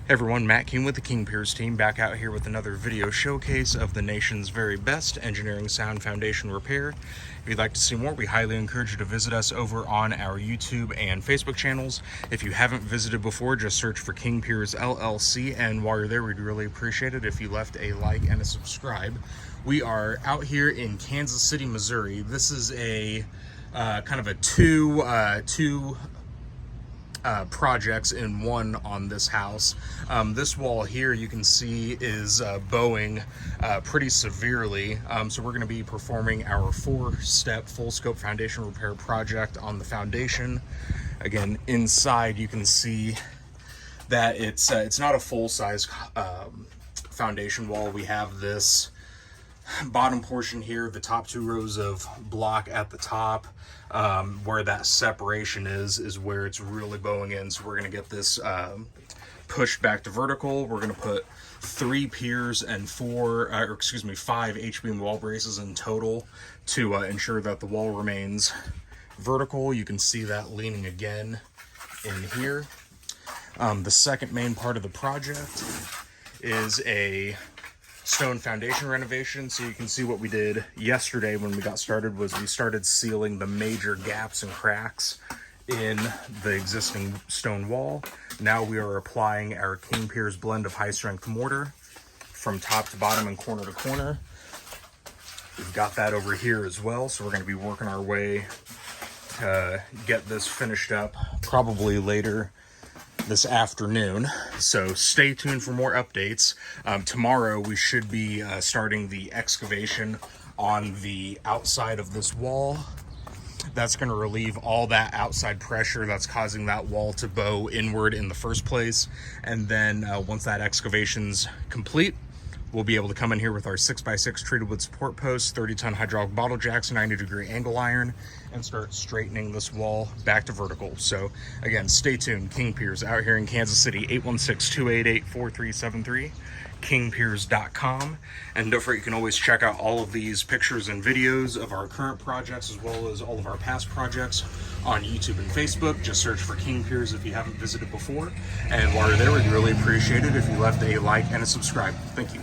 Hey everyone, Matt King with the King Piers team, back out here with another video showcase of the nation's very best engineering sound foundation repair. If you'd like to see more, we highly encourage you to visit us over on our YouTube and Facebook channels. If you haven't visited before, just search for King Piers LLC, and while you're there, we'd really appreciate it if you left a like and a subscribe. We are out here in Kansas City, Missouri. This is a kind of a two projects in one on this house. This wall here you can see is bowing pretty severely, so we're going to be performing our 4-step full scope foundation repair project on the foundation. Again, inside you can see that it's not a full-size foundation wall. We have this bottom portion here, the top 2 rows of block at the top, where that separation is where it's really bowing in. So we're going to get this pushed back to vertical. We're going to put 3 piers and 5 H-beam wall braces in total to ensure that the wall remains vertical. You can see that leaning again in here. The second main part of the project is a stone foundation renovation. So you can see what we did yesterday when we got started was we started sealing the major gaps and cracks in the existing stone wall. Now we are applying our King Piers blend of high strength mortar from top to bottom and corner to corner. We've got that over here as well, so we're going to be working our way to get this finished up probably later this afternoon, so stay tuned for more updates. Tomorrow we should be starting the excavation on the outside of this wall. That's going to relieve all that outside pressure that's causing that wall to bow inward in the first place, and then once that excavation's complete, we'll be able to come in here with our 6x6 treated wood support posts, 30-ton hydraulic bottle jacks, 90-degree angle iron, and start straightening this wall back to vertical. So again, stay tuned. King Piers out here in Kansas City, 816-288-4373, kingpiers.com. And don't forget, you can always check out all of these pictures and videos of our current projects as well as all of our past projects on YouTube and Facebook. Just search for King Piers if you haven't visited before. And while you're there, we'd really appreciate it if you left a like and a subscribe. Thank you.